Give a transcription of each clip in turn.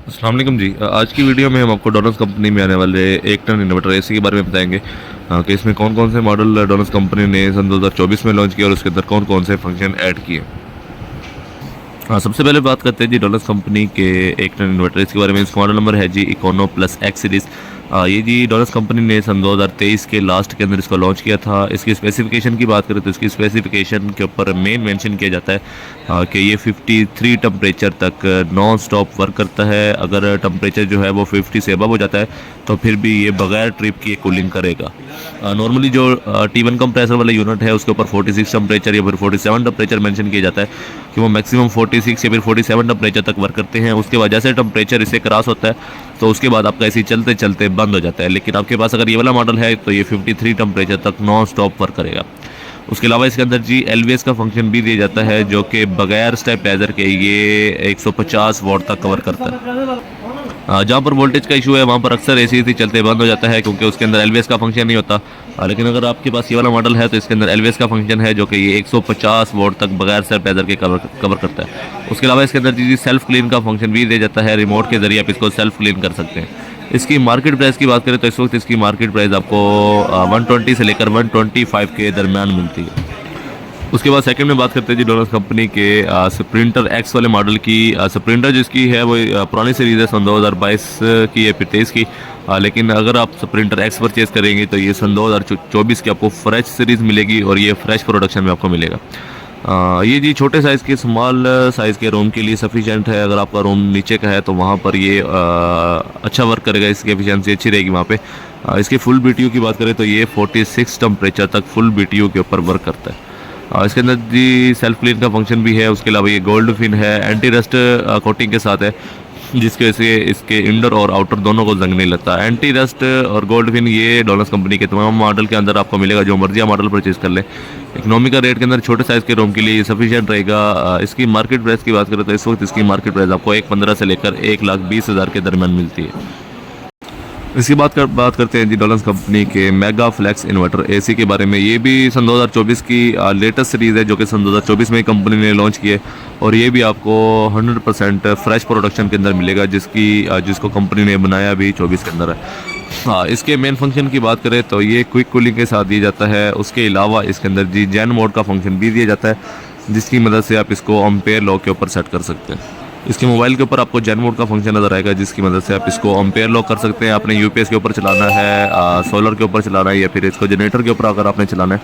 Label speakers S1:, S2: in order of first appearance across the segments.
S1: अस्सलाम वालेकुम जी। आज की वीडियो में हम आपको डोनस कंपनी में आने वाले एक टन इन्वर्टर एसी के बारे में बताएंगे कि इसमें कौन कौन से मॉडल डोनस कंपनी ने सन 2024 में लॉन्च किया और उसके अंदर कौन कौन से फंक्शन ऐड किए। हाँ, सबसे पहले बात करते हैं जी डोनस कंपनी के एक टन इन्वर्टर इसके बारे में। इसका मॉडल नंबर है जी इकोनो प्लस एक्स सीरीज़। ये जी डोनस कंपनी ने सन 2023 के लास्ट के अंदर इसको लॉन्च किया था। इसकी स्पेसिफिकेशन की बात करें तो इसकी स्पेसिफिकेशन के ऊपर मेन मेंशन किया जाता है कि ये 53 टेम्परेचर तक नॉन स्टॉप वर्क करता है। अगर टेम्परेचर जो है वो 50 से अबव हो जाता है तो फिर भी ये बगैर ट्रिप की कूलिंग करेगा। नॉर्मली जो T1 कंप्रेसर वाला यूनिट है उसके ऊपर 46 टेम्परेचर या फिर 47 टेम्परेचर मेंशन किया जाता है कि वो मैक्सिमम 46 या फिर 47 टेम्परेचर तक वर्क करते हैं। उसके वजह से टेम्परेचर इससे क्रॉस होता है तो उसके बाद आपका एसी चलते चलते बंद हो जाता है। लेकिन आपके पास अगर ये वाला मॉडल है तो ये 53 टेम्परेचर तक नॉन स्टॉप वर्क करेगा। उसके अलावा इसके अंदर जी एलवीएस का फंक्शन भी दिया जाता है जो कि बगैर स्टेबलाइजर के ये 150 वॉट तक कवर करता है। जहाँ पर वोल्टेज का इशू है वहाँ पर अक्सर एसी चलते बंद हो जाता है क्योंकि उसके अंदर एलवीएस का फंक्शन नहीं होता। लेकिन अगर आपके पास ये वाला मॉडल है तो इसके अंदर एलवीएस का फंक्शन है जो कि ये 150 वोट तक बगैर स्टेबलाइजर के कवर करता है। उसके अलावा इसके अंदर जी सेल्फ क्लीन का फंक्शन भी दिया जाता है। रिमोट के जरिए आप इसको सेल्फ क्लीन कर सकते हैं। इसकी मार्केट प्राइस की बात करें तो इस वक्त इसकी मार्केट प्राइस आपको 120 से लेकर 125 के दरमियान मिलती है। उसके बाद सेकंड में बात करते हैं जी डोनस कंपनी के स्प्रिंटर एक्स वाले मॉडल की। स्प्रिंटर जिसकी है वो पुरानी सीरीज़ है सन 2022 की या फिर 23 की। लेकिन अगर आप स्प्रिंटर एक्स परचेज़ करेंगे तो ये सन 2024 की आपको फ्रेश सीरीज़ मिलेगी और ये फ्रेश प्रोडक्शन में आपको मिलेगा। ये जी छोटे साइज़ के स्मॉल साइज़ के रूम के लिए सफिशेंट है। अगर आपका रूम नीचे का है तो वहाँ पर ये अच्छा वर्क करेगा, इसकी एफिशिएंसी अच्छी रहेगी वहाँ पे। इसके फुल बीटीयू की बात करें तो ये 46 टेम्परेचर तक फुल बीटीयू के ऊपर वर्क करता है। इसके अंदर जी सेल्फ क्लीन का फंक्शन भी है। उसके अलावा ये गोल्ड फिन है, एंटी रस्ट कोटिंग के साथ है जिसकी वजह से इसके इंडोर और आउटर दोनों को जंग नहीं लगता। एंटी रस्ट और गोल्ड फिन ये डोनस कंपनी के तमाम मॉडल के अंदर आपको मिलेगा, जो मर्जी मॉडल परचेज कर ले। इकोनॉमी का रेट के अंदर छोटे साइज़ के रूम के लिए सफिशिएंट रहेगा। इसकी मार्केट प्राइस की बात करें तो इस वक्त इसकी मार्केट प्राइस आपको 1,15 से लेकर 1,20,000 के दरमियान मिलती है। इसकी बात करते हैं जी डोनस कंपनी के मेगा फ्लेक्स इन्वर्टर एसी के बारे में। ये भी सन 2024 की लेटेस्ट सीरीज़ है जो कि सन 2024 में कंपनी ने लॉन्च की है और ये भी आपको 100% फ्रेश प्रोडक्शन के अंदर मिलेगा जिसको कंपनी ने बनाया भी 24 के अंदर है। हाँ, इसके मेन फंक्शन की बात करें तो ये क्विक कूलिंग के साथ दिया जाता है। उसके अलावा इसके अंदर जी जैन मोड का फंक्शन भी दिया जाता है जिसकी मदद से आप इसको एम्पेयर लॉक के ऊपर सेट कर सकते हैं। इसके मोबाइल के ऊपर आपको जैन मोड का फंक्शन नज़र आएगा जिसकी मदद से आप इसको एम्पेयर लॉक कर सकते हैं। आपने यूपीएस के ऊपर चलाना है, सोलर के ऊपर चलाना है या फिर इसको जनरेटर के ऊपर अगर आपने चलाना है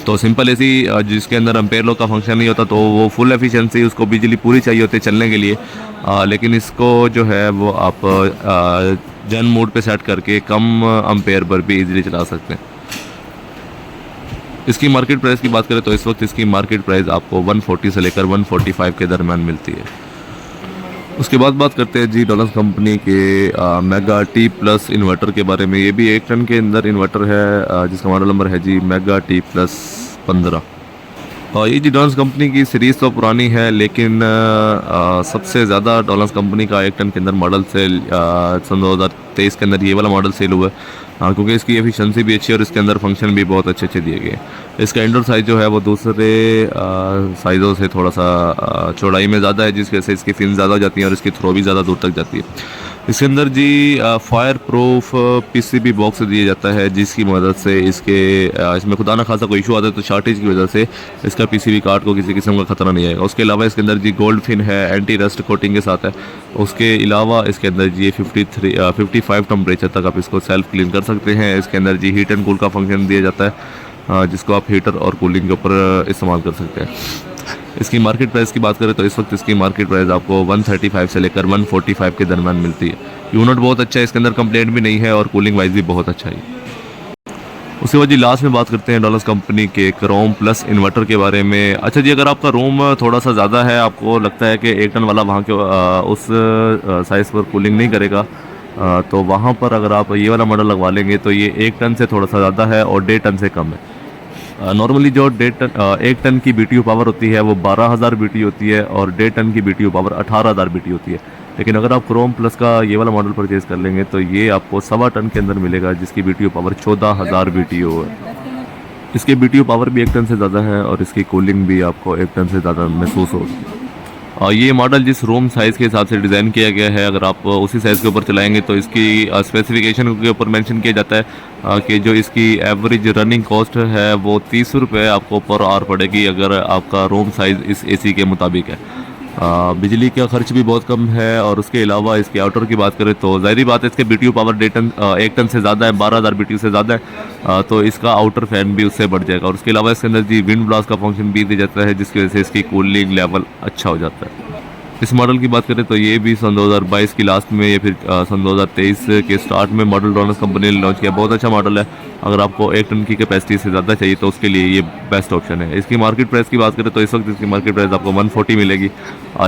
S1: तो सिंपल एसी जिसके अंदर एम्पेयर लॉक का फंक्शन नहीं होता तो वो फुल एफिशिएंसी उसको बिजली पूरी चाहिए होती है चलने के लिए। लेकिन इसको जो है वो आप जैन मोड पे सेट करके कम एम्पेयर पर भी इजीली चला सकते हैं। इसकी मार्केट प्राइस की बात करें तो इस वक्त इसकी मार्केट प्राइस आपको 140 से लेकर 145 के दरमियान मिलती है। उसके बाद बात करते हैं जी डोनस कंपनी के मेगा टी प्लस इन्वर्टर के बारे में। ये भी 1 टन के अंदर इन्वर्टर है जिसका मॉडल नंबर है जी मेगा टी प्लस 15। और ये जी डोनस कंपनी की सीरीज़ तो पुरानी है लेकिन सबसे ज़्यादा डोनस कंपनी का 1 टन के अंदर मॉडल सेल सन 2023 के अंदर ये वाला मॉडल सेल हुआ है। क्योंकि इसकी एफिशिएंसी भी अच्छी है और इसके अंदर फंक्शन भी बहुत अच्छे अच्छे दिए गए हैं। इसका इंडोर साइज़ जो है वो दूसरे साइज़ों से थोड़ा सा चौड़ाई में ज़्यादा है जिसकी वजह से इसकी फिन ज़्यादा हो जाती है और इसकी थ्रो भी ज़्यादा दूर तक जाती है। इसके अंदर जी फायर प्रूफ पीसीबी बॉक्स दिया जाता है जिसकी मदद से इसमें खुदा ना खासा कोई इशू आता है तो शॉर्टेज की वजह से इसका पीसीबी कार्ड को किसी किस्म का खतरा नहीं आएगा। उसके अलावा इसके अंदर जी गोल्ड फिन है, एंटी रस्ट कोटिंग के साथ है। उसके अलावा इसके अंदर जी 55 टेम्परेचर तक आप इसको सेल्फ क्लीन कर सकते हैं। इसके अंदर जी हीट एंड कूल का फंक्शन दिया जाता है जिसको आप हीटर और कूलिंग के ऊपर इस्तेमाल कर सकते हैं। इसकी मार्केट प्राइस की बात करें तो इस वक्त इसकी मार्केट प्राइस आपको 135 से लेकर 145 के दरमियान मिलती है। यूनिट बहुत अच्छा है, इसके अंदर कंप्लेंट भी नहीं है और कूलिंग वाइज भी बहुत अच्छा है। उसके बाद जी लास्ट में बात करते हैं डोनस कंपनी के क्रोम प्लस इन्वर्टर के बारे में। अच्छा जी, अगर आपका रूम थोड़ा सा ज़्यादा है, आपको लगता है कि 1 टन वाला वहाँ के उस साइज़ पर कूलिंग नहीं करेगा तो वहाँ पर अगर आप ये वाला मॉडल लगवा लेंगे तो ये 1 टन से थोड़ा सा ज़्यादा है और 1.5 टन से कम है। नॉर्मली जो 1 टन की बीटीयू पावर होती है वो 12,000 बीटीयू होती है और 1.5 टन की बीटीयू पावर 18,000 बीटीयू होती है। लेकिन अगर आप क्रोम प्लस का ये वाला मॉडल परचेज कर लेंगे तो ये आपको 1.25 टन के अंदर मिलेगा जिसकी बीटीयू पावर 14,000 बीटीयू है। इसकी बीटीयू पावर भी 1 टन से ज़्यादा है और इसकी कूलिंग भी आपको 1 टन से ज़्यादा महसूस होगी। ये मॉडल जिस रूम साइज़ के हिसाब से डिज़ाइन किया गया है, अगर आप उसी साइज़ के ऊपर चलाएंगे तो इसकी स्पेसिफिकेशन के ऊपर मेंशन किया जाता है कि जो इसकी एवरेज रनिंग कॉस्ट है वो 30 रुपये आपको पर आवर पड़ेगी, अगर आपका रूम साइज़ इस एसी के मुताबिक है। बिजली का खर्च भी बहुत कम है, और उसके अलावा इसके आउटर की बात करें तो ज़ाहिर बात है इसके BTU पावर 1 टन से ज़्यादा है, 12,000 BTU से ज़्यादा है, तो इसका आउटर फैन भी उससे बढ़ जाएगा। और उसके अलावा इसके अंदर जी विंड ब्लास्ट का फंक्शन भी दिया जाता है, जिसकी वजह से इसकी कूलिंग लेवल अच्छा हो जाता है। इस मॉडल की बात करें तो ये भी सन 2022 की लास्ट में या फिर सन 2023 के स्टार्ट में मॉडल डोनस कंपनी ने लॉन्च किया। बहुत अच्छा मॉडल है, अगर आपको 1 टन की कैपेसिटी से ज़्यादा चाहिए तो उसके लिए ये बेस्ट ऑप्शन है। इसकी मार्केट प्राइस की बात करें तो इस वक्त इसकी मार्केट प्राइस आपको 140 मिलेगी,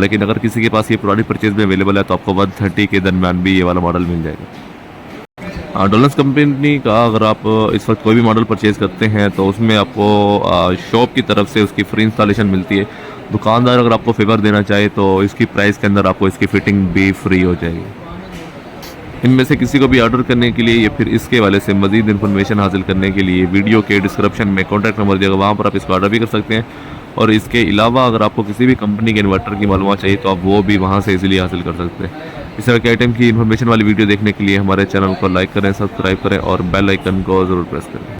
S1: लेकिन अगर किसी के पास ये पुरानी परचेज में अवेलेबल है तो आपको 130 के दरमियान भी ये वाला मॉडल मिल जाएगा। डोनस कंपनी का अगर आप इस वक्त कोई भी मॉडल परचेज करते हैं तो उसमें आपको शॉप की तरफ से उसकी फ्री इंस्टॉलेशन मिलती है। दुकानदार अगर आपको फेवर देना चाहे तो इसकी प्राइस के अंदर आपको इसकी फिटिंग भी फ्री हो जाएगी। इनमें से किसी को भी ऑर्डर करने के लिए या फिर इसके हवाले से मज़ीद इन्फॉर्मेशन हासिल करने के लिए वीडियो के डिस्क्रिप्शन में कॉन्टैक्ट नंबर दिया, वहाँ पर आप इसको ऑर्डर भी कर सकते हैं। और इसके अलावा अगर आपको किसी भी कंपनी के इन्वर्टर की मालूमात चाहिए तो आप वो भी वहाँ से इजीली हासिल कर सकते हैं। इस तरह के आइटम की इन्फॉर्मेशन वाली वीडियो देखने के लिए हमारे चैनल को लाइक करें, सब्सक्राइब करें और बेल आइकन को ज़रूर प्रेस करें।